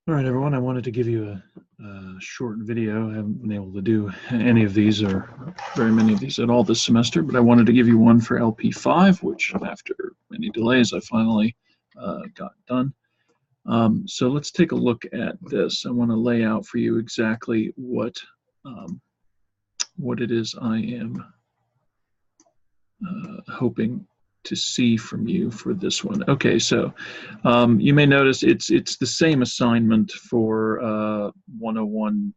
All right, everyone, I wanted to give you a short video. I haven't been able to do any of these or very many of these at all this semester, but I wanted to give you one for LP5, which after many delays, I finally got done. So let's take a look at this. I want to lay out for you exactly what it is I am hoping to see from you for this one. Okay, so you may notice it's the same assignment for 101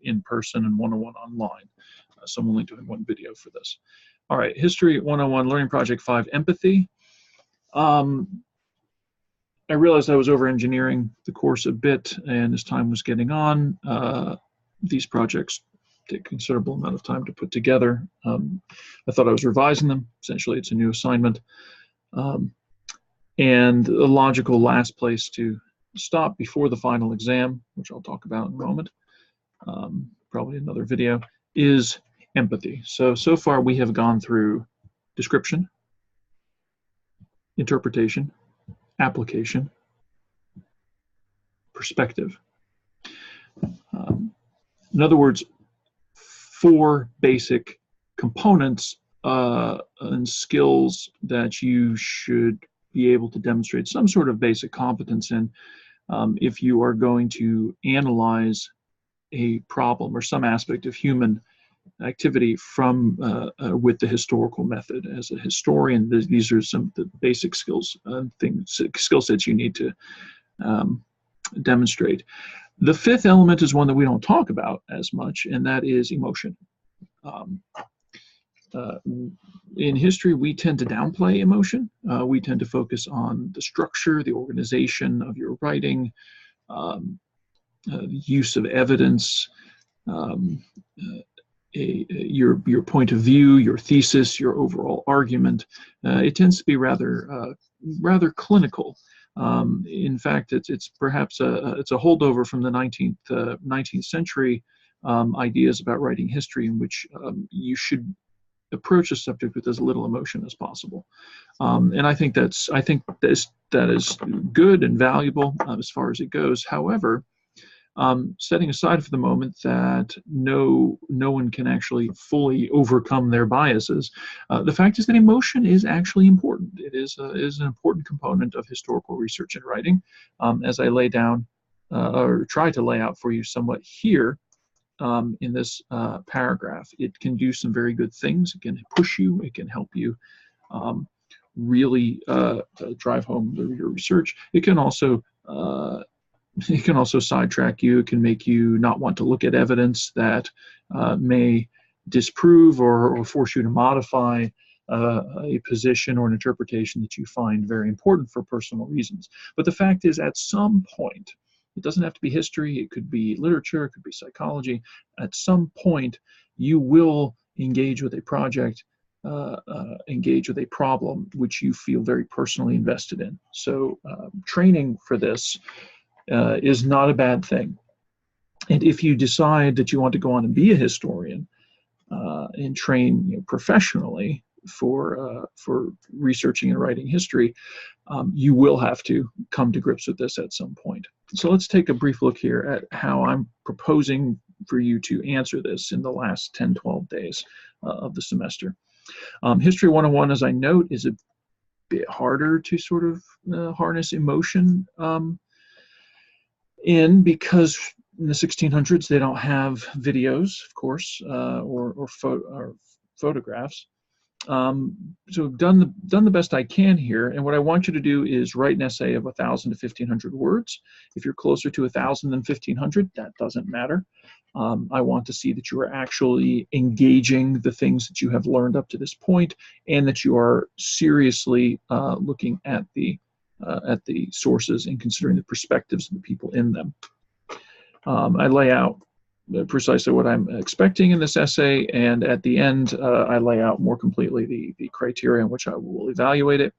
in person and 101 online. So I'm only doing one video for this. All right, History 101, Learning Project 5, Empathy. I realized I was over-engineering the course a bit, and as time was getting on, these projects take a considerable amount of time to put together. I thought I was revising them. Essentially, it's a new assignment. And a logical last place to stop before the final exam, which I'll talk about in a moment, probably another video, is empathy. So far we have gone through description, interpretation, application, perspective. In other words, 4 basic components and skills that you should be able to demonstrate some sort of basic competence in if you are going to analyze a problem or some aspect of human activity from with the historical method. As a historian, these are some of the basic skills skill sets you need to demonstrate. The 5th element is one that we don't talk about as much, and that is emotion. In history, we tend to downplay emotion. We tend to focus on the structure, the organization of your writing, use of evidence, your point of view, your thesis, your overall argument. It tends to be rather clinical. In fact, it's perhaps it's a holdover from the 19th century ideas about writing history, in which you should approach a subject with as little emotion as possible. And I think that is good and valuable as far as it goes. However, setting aside for the moment that no one can actually fully overcome their biases, the fact is that emotion is actually important. It is an important component of historical research and writing, as I lay down or try to lay out for you somewhat here in this paragraph. It can do some very good things. It can push you. It can help you really drive home your research. It can also sidetrack you. It can make you not want to look at evidence that may disprove or force you to modify a position or an interpretation that you find very important for personal reasons. But the fact is, at some point, it doesn't have to be history, it could be literature, it could be psychology. At some point, you will engage with a project, engage with a problem which you feel very personally invested in. So training for this is not a bad thing. And if you decide that you want to go on and be a historian and train professionally for researching and writing history, you will have to come to grips with this at some point. So let's take a brief look here at how I'm proposing for you to answer this in the last 10, 12 days of the semester. History 101, as I note, is a bit harder to sort of harness emotion in, because in the 1600s they don't have videos, of course, or photographs. So I've done the best I can here, and what I want you to do is write an essay of 1,000 to 1,500 words. If you're closer to 1,000 than 1,500, that doesn't matter. I want to see that you are actually engaging the things that you have learned up to this point, and that you are seriously looking at the sources and considering the perspectives of the people in them. I lay out precisely what I'm expecting in this essay, and at the end I lay out more completely the criteria in which I will evaluate it.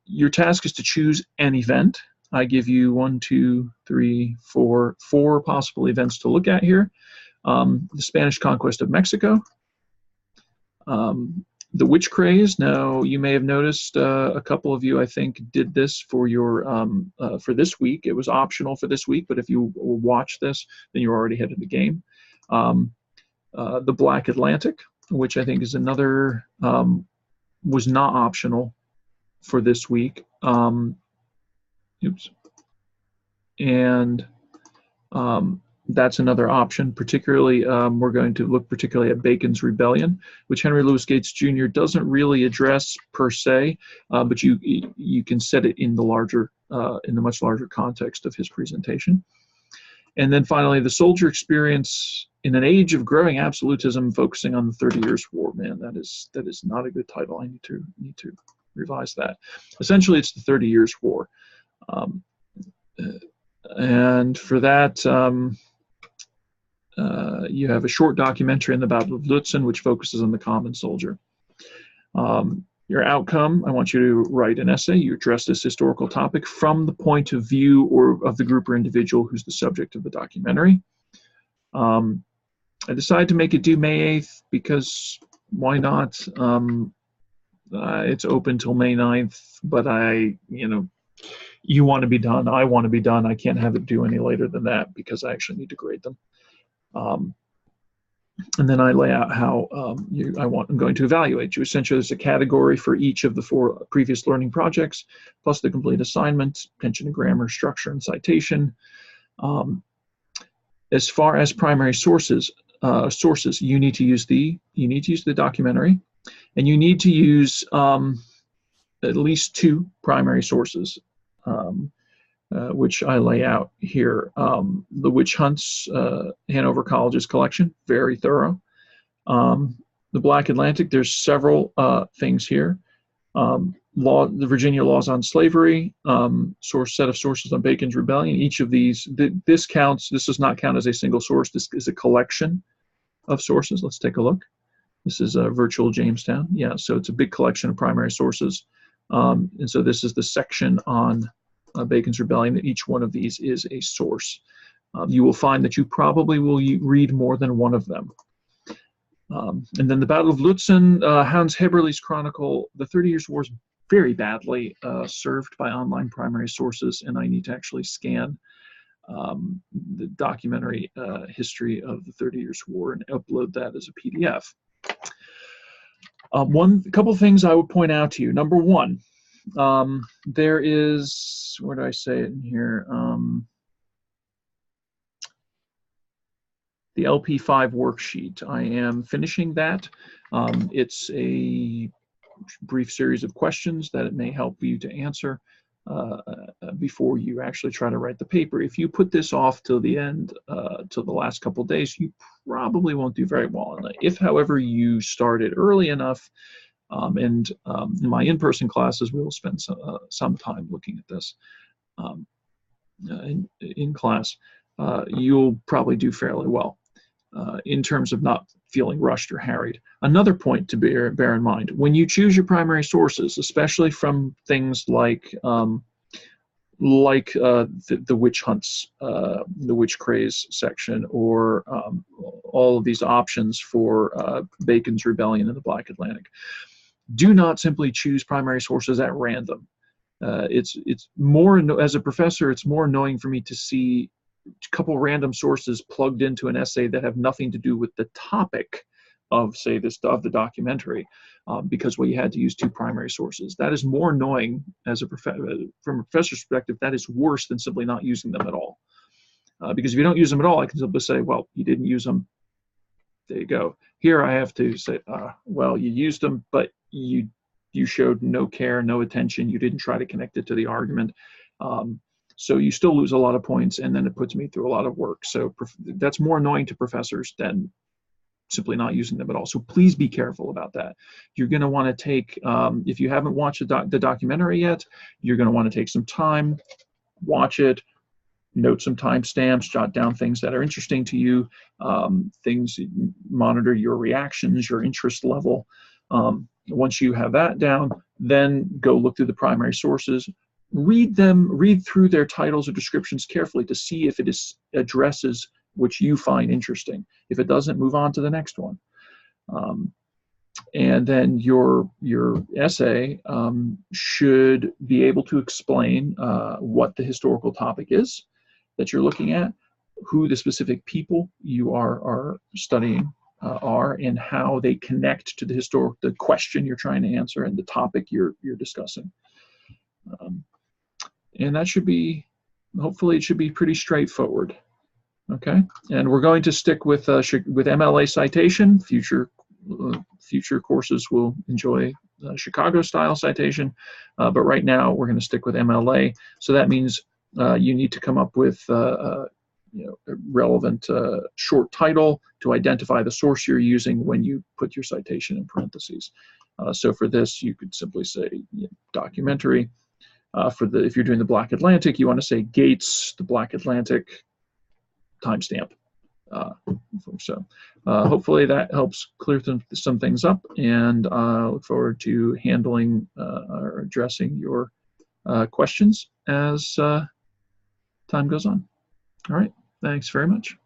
Your task is to choose an event. I give you 1, 2, 3, 4 possible events to look at here. The Spanish conquest of Mexico, The witch craze. Now, you may have noticed a couple of you, I think, did this for your for this week. It was optional for this week, but if you watch this, then you're already ahead of the game. The Black Atlantic, which I think is another, was not optional for this week. Oops. And that's another option. Particularly, we're going to look particularly at Bacon's Rebellion, which Henry Louis Gates Jr. doesn't really address per se, but you can set it in the larger, in the much larger context of his presentation. And then finally, The Soldier Experience in an Age of Growing Absolutism, focusing on the 30 Years' War. Man, that is not a good title. I need to revise that. Essentially, it's the 30 Years' War. And for that, you have a short documentary in the Battle of Lutzen, which focuses on the common soldier. Your outcome, I want you to write an essay. You address this historical topic from the point of view or of the group or individual who's the subject of the documentary. I decided to make it due May 8th because why not? It's open till May 9th, but you want to be done. I want to be done. I can't have it due any later than that because I actually need to grade them. And then I lay out how I'm going to evaluate you. Essentially, there's a category for each of the 4 previous learning projects, plus the complete assignment, attention to grammar, structure, and citation. As far as primary sources, you need to use the documentary, and you need to use at least 2 primary sources, which I lay out here. The Witch Hunts, Hanover College's collection, very thorough. The Black Atlantic, there's several things here. The Virginia Laws on Slavery, set of sources on Bacon's Rebellion. Each of these, this does not count as a single source. This is a collection of sources. Let's take a look. This is a virtual Jamestown. Yeah, so it's a big collection of primary sources. And so this is the section on Bacon's Rebellion. Each one of these is a source. You will find that you probably will read more than one of them. And then the Battle of Lutzen, Hans Heberle's Chronicle. The 30 Years' War is very badly served by online primary sources, and I need to actually scan the documentary history of the 30 Years' War and upload that as a PDF. A couple things I would point out to you. Number one, there is, where do I say it in here? The LP5 worksheet. I am finishing that. It's a brief series of questions that it may help you to answer before you actually try to write the paper. If you put this off till the end, till the last couple of days, you probably won't do very well. If, however, you started early enough, in my in-person classes, we will spend some time looking at this in class, you'll probably do fairly well in terms of not feeling rushed or harried. Another point to bear in mind, when you choose your primary sources, especially from things like the witch hunts, the witch craze section, or all of these options for Bacon's Rebellion and the Black Atlantic, do not simply choose primary sources at random. It's more, as a professor, it's more annoying for me to see a couple random sources plugged into an essay that have nothing to do with the topic of, say, of the documentary, because you had to use 2 primary sources. That is more annoying as from a professor's perspective. That is worse than simply not using them at all. Because if you don't use them at all, I can simply say, well, you didn't use them. There you go. Here I have to say, well, you used them, but you showed no care, no attention. You didn't try to connect it to the argument. So you still lose a lot of points, and then it puts me through a lot of work. So that's more annoying to professors than simply not using them at all. So please be careful about that. You're going to want to take, if you haven't watched the documentary yet, you're going to want to take some time, watch it, note some timestamps, jot down things that are interesting to you, monitor your reactions, your interest level. Once you have that down, then go look through the primary sources. Read through their titles or descriptions carefully to see if it addresses which you find interesting. If it doesn't, move on to the next one. And then your essay should be able to explain what the historical topic is that you're looking at, who the specific people you are studying are, and how they connect to the question you're trying to answer and the topic you're discussing. And that should be, hopefully it should be pretty straightforward. Okay, and we're going to stick with MLA citation. Future courses will enjoy Chicago style citation, but right now we're going to stick with MLA. So that means you need to come up with a relevant short title to identify the source you're using when you put your citation in parentheses. So for this, you could simply say documentary. If you're doing the Black Atlantic, you want to say Gates, the Black Atlantic, timestamp. So hopefully that helps clear some things up, and look forward to handling or addressing your questions as time goes on. All right, thanks very much.